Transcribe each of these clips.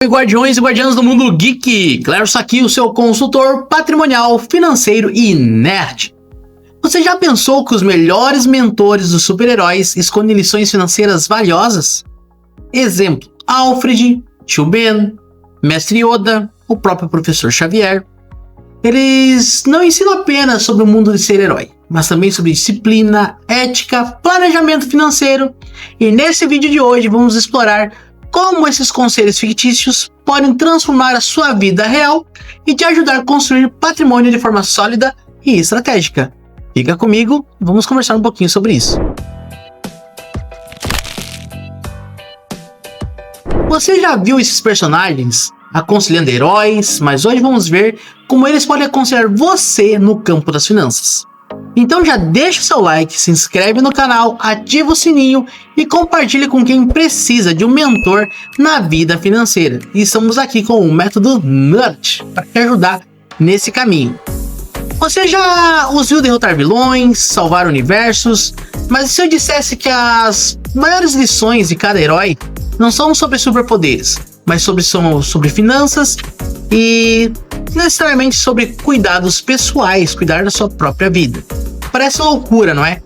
Oi, guardiões e guardiãs do mundo geek, Claro aqui, o seu consultor patrimonial, financeiro e nerd. Você já pensou que os melhores mentores dos super-heróis escondem lições financeiras valiosas? Exemplo, Alfred, Tio Ben, Mestre Yoda, o próprio Professor Xavier. Eles não ensinam apenas sobre o mundo de ser herói, mas também sobre disciplina, ética, planejamento financeiro. E nesse vídeo de hoje vamos explorar como esses conselhos fictícios podem transformar a sua vida real e te ajudar a construir patrimônio de forma sólida e estratégica. Fica comigo, vamos conversar um pouquinho sobre isso. Você já viu esses personagens aconselhando heróis, mas hoje vamos ver como eles podem aconselhar você no campo das finanças. Então já deixa o seu like, se inscreve no canal, ativa o sininho e compartilha com quem precisa de um mentor na vida financeira. E estamos aqui com o método NUT para te ajudar nesse caminho. Você já os viu derrotar vilões, salvar universos, mas se eu dissesse que as maiores lições de cada herói não são sobre superpoderes, mas sobre finanças e necessariamente sobre cuidados pessoais, cuidar da sua própria vida. Parece loucura, não é?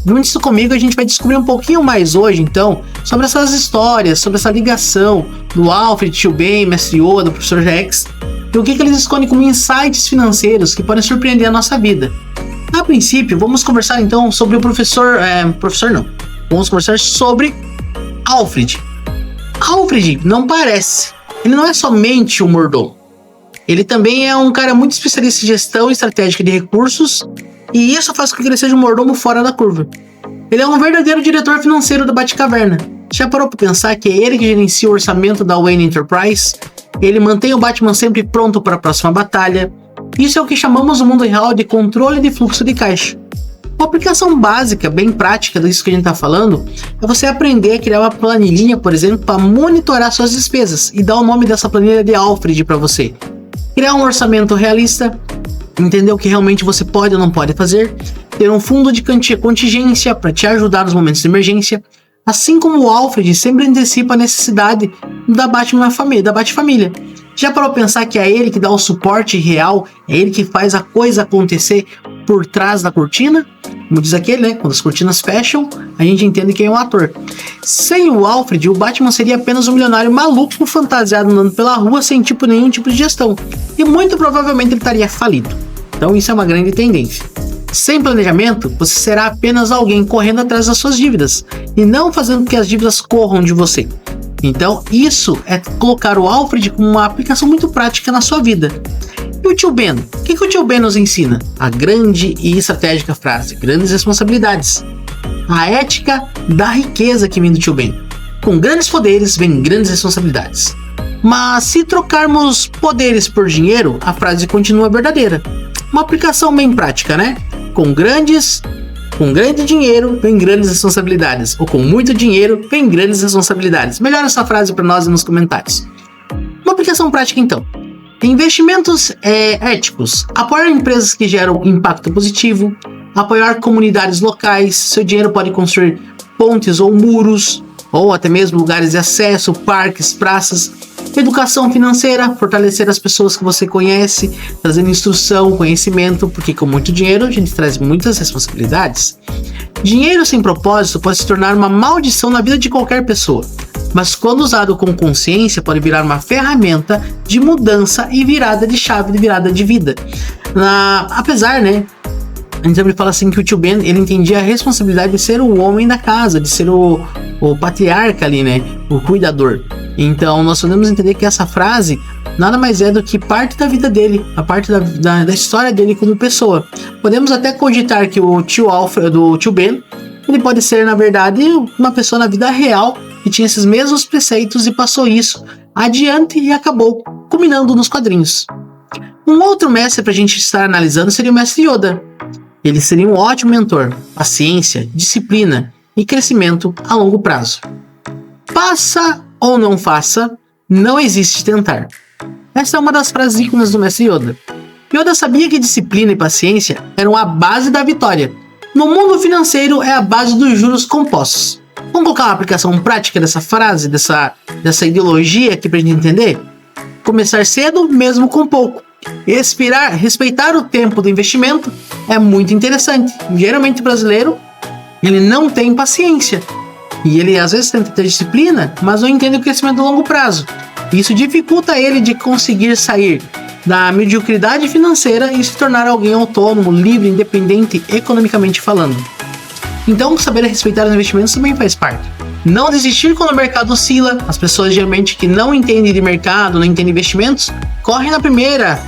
Junte-se comigo, a gente vai descobrir um pouquinho mais hoje, então, sobre essas histórias, sobre essa ligação do Alfred, Tio Ben, Mestre Yoda, do Professor Rex, e o que eles escondem como insights financeiros que podem surpreender a nossa vida. A princípio, vamos conversar então sobre o Vamos conversar sobre Alfred. Alfred não parece. Ele não é somente um mordomo. Ele também é um cara muito especialista em gestão estratégica de recursos, e isso faz com que ele seja um mordomo fora da curva. Ele é um verdadeiro diretor financeiro da Batcaverna. Já parou para pensar que é ele que gerencia o orçamento da Wayne Enterprise? Ele mantém o Batman sempre pronto para a próxima batalha. Isso é o que chamamos no mundo real de controle de fluxo de caixa. Uma aplicação básica, bem prática disso que a gente está falando, é você aprender a criar uma planilhinha, por exemplo, para monitorar suas despesas e dar o nome dessa planilha de Alfred para você. Criar um orçamento realista, entender o que realmente você pode ou não pode fazer, ter um fundo de contingência para te ajudar nos momentos de emergência, assim como o Alfred sempre antecipa a necessidade da Batfamília. Já parou para pensar que é ele que dá o suporte real, é ele que faz a coisa acontecer por trás da cortina? Como diz aquele, né? Quando as cortinas fecham, a gente entende quem é o ator. Sem o Alfred, o Batman seria apenas um milionário maluco fantasiado andando pela rua sem nenhum tipo de gestão. E muito provavelmente ele estaria falido. Então isso é uma grande tendência. Sem planejamento, você será apenas alguém correndo atrás das suas dívidas e não fazendo com que as dívidas corram de você. Então isso é colocar o Alfred como uma aplicação muito prática na sua vida. E o Tio Ben? O que o Tio Ben nos ensina? A grande e estratégica frase: grandes responsabilidades. A ética da riqueza que vem do Tio Ben. Com grandes poderes vem grandes responsabilidades. Mas se trocarmos poderes por dinheiro, a frase continua verdadeira. Uma aplicação bem prática, né? Com grande dinheiro vem grandes responsabilidades. Ou com muito dinheiro vem grandes responsabilidades. Melhora essa frase para nós nos comentários. Uma aplicação prática então. Investimentos éticos. Apoiar empresas que geram impacto positivo. Apoiar comunidades locais. Seu dinheiro pode construir pontes ou muros, ou até mesmo lugares de acesso, parques, praças. Educação financeira, fortalecer as pessoas que você conhece, trazendo instrução, conhecimento, porque com muito dinheiro a gente traz muitas responsabilidades. Dinheiro sem propósito pode se tornar uma maldição na vida de qualquer pessoa, mas quando usado com consciência pode virar uma ferramenta de mudança e virada de chave, de virada de vida. Apesar, né? A gente sempre fala assim que o Tio Ben, ele entendia a responsabilidade de ser o homem da casa, de ser o patriarca ali, né? O cuidador. Então nós podemos entender que essa frase nada mais é do que parte da vida dele, a parte da história dele como pessoa. Podemos até cogitar que o Tio Ben, ele pode ser na verdade uma pessoa na vida real que tinha esses mesmos preceitos e passou isso adiante e acabou culminando nos quadrinhos. Um outro mestre para a gente estar analisando seria o Mestre Yoda. Ele seria um ótimo mentor, paciência, disciplina e crescimento a longo prazo. Faça ou não faça, não existe tentar. Essa é uma das frases ícones do Mestre Yoda. Yoda sabia que disciplina e paciência eram a base da vitória. No mundo financeiro é a base dos juros compostos. Vamos colocar uma aplicação prática dessa frase, dessa ideologia aqui pra gente entender? Começar cedo, mesmo com pouco. Respeitar o tempo do investimento é muito interessante. Geralmente o brasileiro, ele não tem paciência. E ele às vezes tenta ter disciplina, mas não entende o crescimento a longo prazo. Isso dificulta ele de conseguir sair da mediocridade financeira e se tornar alguém autônomo, livre, independente, economicamente falando. Então, saber respeitar os investimentos também faz parte. Não desistir quando o mercado oscila. As pessoas geralmente que não entendem de mercado, não entendem investimentos, correm na primeira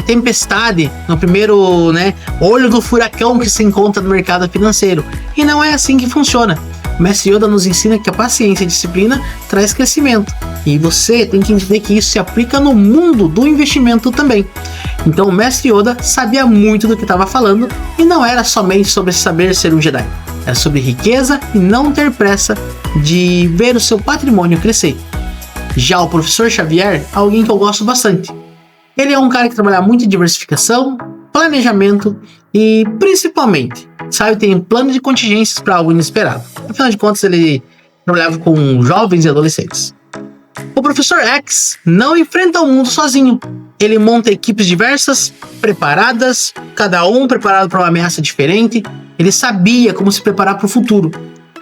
tempestade, no primeiro olho do furacão que se encontra no mercado financeiro. E não é assim que funciona. O Mestre Yoda nos ensina que a paciência e a disciplina traz crescimento. E você tem que entender que isso se aplica no mundo do investimento também. Então o Mestre Yoda sabia muito do que estava falando e não era somente sobre saber ser um Jedi. Era sobre riqueza e não ter pressa de ver o seu patrimônio crescer. Já o Professor Xavier é alguém que eu gosto bastante. Ele é um cara que trabalha muito em diversificação, planejamento e, principalmente, tem plano de contingências para algo inesperado. Afinal de contas, ele trabalhava com jovens e adolescentes. O Professor X não enfrenta o mundo sozinho. Ele monta equipes diversas, preparadas, cada um preparado para uma ameaça diferente. Ele sabia como se preparar para o futuro.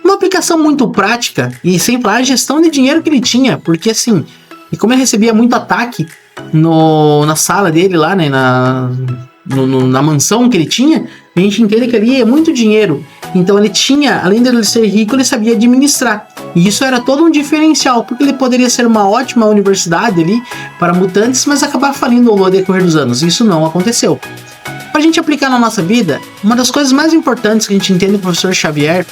Uma aplicação muito prática e sem falar a gestão de dinheiro que ele tinha, porque assim, e como ele recebia muito ataque na sala dele lá, na mansão que ele tinha, a gente entende que ali é muito dinheiro. Então ele tinha, além de ele ser rico, ele sabia administrar. E isso era todo um diferencial, porque ele poderia ser uma ótima universidade ali para mutantes, mas acabar falindo ao decorrer dos anos. Isso não aconteceu. Para a gente aplicar na nossa vida, uma das coisas mais importantes que a gente entende do Professor Xavier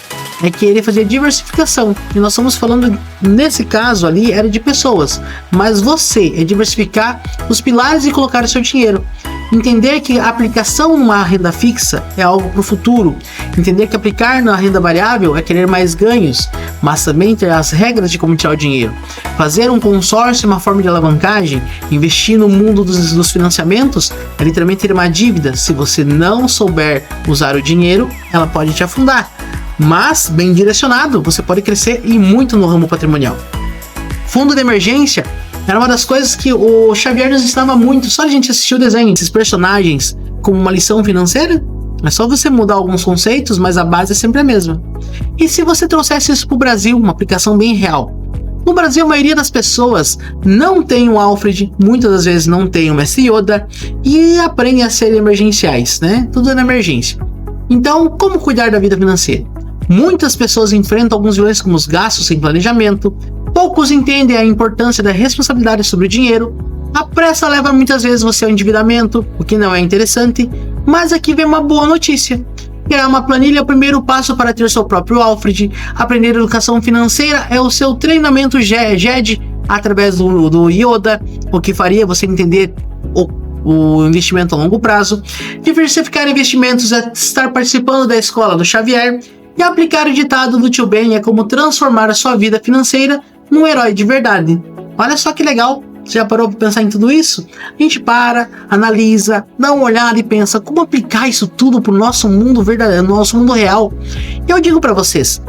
é que ele fazia diversificação. E nós estamos falando, nesse caso ali, era de pessoas. Mas você é diversificar os pilares e colocar o seu dinheiro. Entender que a aplicação numa renda fixa é algo para o futuro. Entender que aplicar na renda variável é querer mais ganhos, mas também ter as regras de como tirar o dinheiro. Fazer um consórcio, uma forma de alavancagem, investir no mundo dos financiamentos, é literalmente ter uma dívida. Se você não souber usar o dinheiro, ela pode te afundar. Mas, bem direcionado, você pode crescer e muito no ramo patrimonial. Fundo de emergência era uma das coisas que o Xavier nos ensinava muito. Só a gente assistir o desenho, esses personagens como uma lição financeira, é só você mudar alguns conceitos, mas a base é sempre a mesma. E se você trouxesse isso para o Brasil, uma aplicação bem real? No Brasil, a maioria das pessoas não tem o Alfred, muitas das vezes não tem o Mestre Yoda e aprendem a ser emergenciais, Tudo é na emergência. Então, como cuidar da vida financeira? Muitas pessoas enfrentam alguns vilões como os gastos sem planejamento, poucos entendem a importância da responsabilidade sobre o dinheiro, a pressa leva muitas vezes você ao endividamento, o que não é interessante, mas aqui vem uma boa notícia. Criar uma planilha é o primeiro passo para ter seu próprio Alfred. Aprender educação financeira é o seu treinamento GED através do Yoda, o que faria você entender o investimento a longo prazo. Diversificar investimentos é estar participando da escola do Xavier. E aplicar o ditado do Tio Ben é como transformar a sua vida financeira num herói de verdade. Olha só que legal, você já parou para pensar em tudo isso? A gente para, analisa, dá uma olhada e pensa como aplicar isso tudo para o nosso mundo verdadeiro, no nosso mundo real. E eu digo para vocês,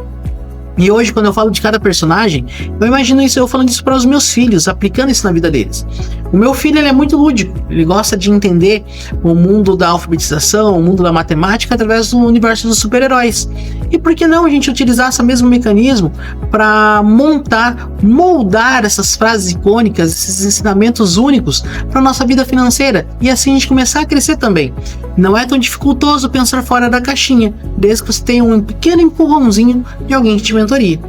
e hoje quando eu falo de cada personagem, eu imagino isso, eu falando isso para os meus filhos, aplicando isso na vida deles. O meu filho, ele é muito lúdico, ele gosta de entender o mundo da alfabetização, o mundo da matemática através do universo dos super-heróis. E por que não a gente utilizar esse mesmo mecanismo para moldar essas frases icônicas, esses ensinamentos únicos para nossa vida financeira e assim a gente começar a crescer também. Não é tão dificultoso pensar fora da caixinha, desde que você tenha um pequeno empurrãozinho de alguém que te mentoria.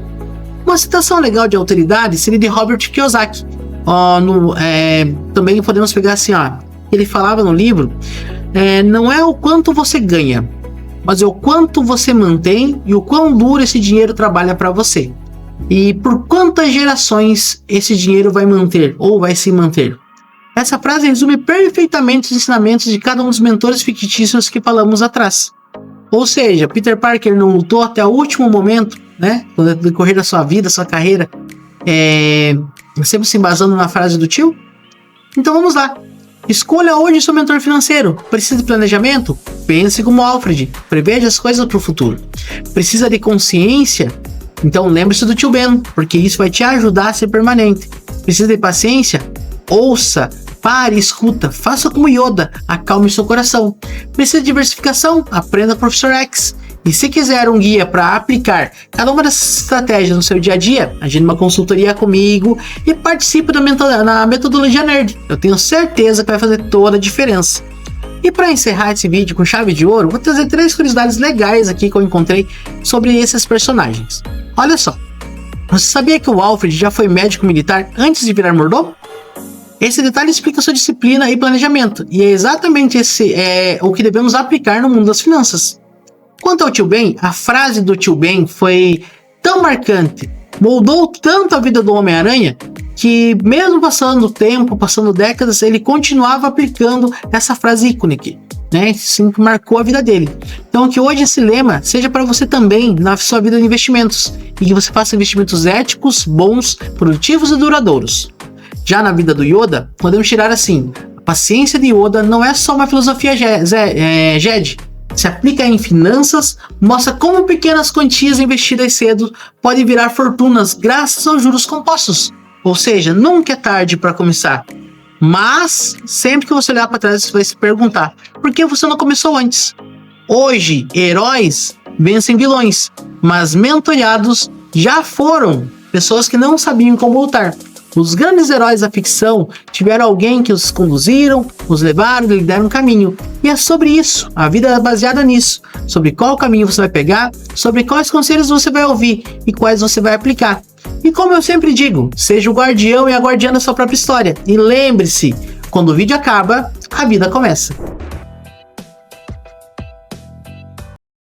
Uma citação legal de autoridade seria de Robert Kiyosaki. Também podemos pegar assim, ele falava no livro, não é o quanto você ganha, mas é o quanto você mantém e o quão duro esse dinheiro trabalha para você. E por quantas gerações esse dinheiro vai manter ou vai se manter. Essa frase resume perfeitamente os ensinamentos de cada um dos mentores fictícios que falamos atrás. Ou seja, Peter Parker não lutou até o último momento, no decorrer da sua vida, sua carreira, sempre se embasando na frase do tio? Então vamos lá. Escolha hoje seu mentor financeiro. Precisa de planejamento? Pense como Alfred. Preveja as coisas para o futuro. Precisa de consciência? Então lembre-se do tio Ben, porque isso vai te ajudar a ser permanente. Precisa de paciência? Ouça, pare, escuta, faça como Yoda, acalme seu coração. Precisa de diversificação? Aprenda com o Professor X. E se quiser um guia para aplicar cada uma dessas estratégias no seu dia a dia, agende uma consultoria comigo e participe na metodologia Nerd. Eu tenho certeza que vai fazer toda a diferença. E para encerrar esse vídeo com chave de ouro, vou trazer 3 curiosidades legais aqui que eu encontrei sobre esses personagens. Olha só, você sabia que o Alfred já foi médico militar antes de virar mordomo? Esse detalhe explica sua disciplina e planejamento, e é exatamente o que devemos aplicar no mundo das finanças. Quanto ao tio Ben, a frase do tio Ben foi tão marcante, moldou tanto a vida do Homem-Aranha, que mesmo passando tempo, passando décadas, ele continuava aplicando essa frase icônica, né? Sim, que marcou a vida dele. Então que hoje esse lema seja para você também na sua vida de investimentos, e que você faça investimentos éticos, bons, produtivos e duradouros. Já na vida do Yoda, podemos tirar assim: a paciência de Yoda não é só uma filosofia Jedi. Se aplica em finanças, mostra como pequenas quantias investidas cedo podem virar fortunas graças aos juros compostos. Ou seja, nunca é tarde para começar. Mas, sempre que você olhar para trás, você vai se perguntar: por que você não começou antes? Hoje, heróis vencem vilões, mas mentoreados já foram pessoas que não sabiam como lutar. Os grandes heróis da ficção tiveram alguém que os conduziram, os levaram e lhe deram um caminho. E é sobre isso, a vida é baseada nisso. Sobre qual caminho você vai pegar, sobre quais conselhos você vai ouvir e quais você vai aplicar. E como eu sempre digo, seja o guardião e a guardiã da sua própria história. E lembre-se, quando o vídeo acaba, a vida começa.